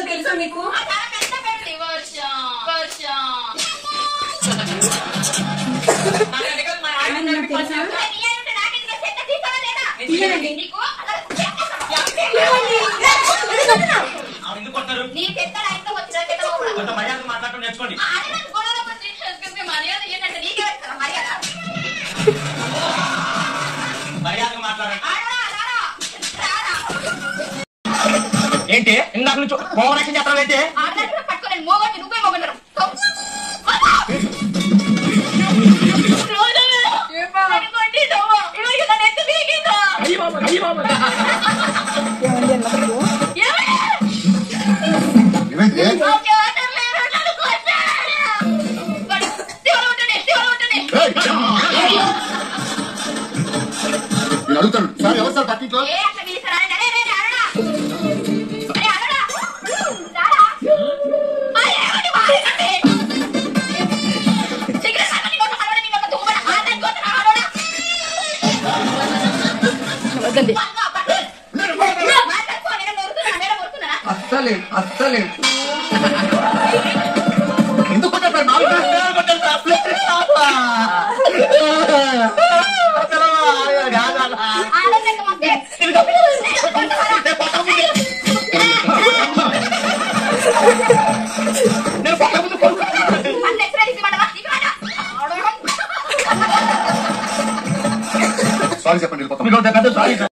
తెలుసా మీకు నేర్చుకోండి మర్యాదగా మాట్లాడండి. ఏంటి ఇందాక నుంచి ఓవరాక్షన్ చేస్తావు ఏంటి? అడుగుతాడు సార్ ఎవరు సార్ పట్టింట్లో అస్సలేదు ఎందుకు సారీ చెప్పండి.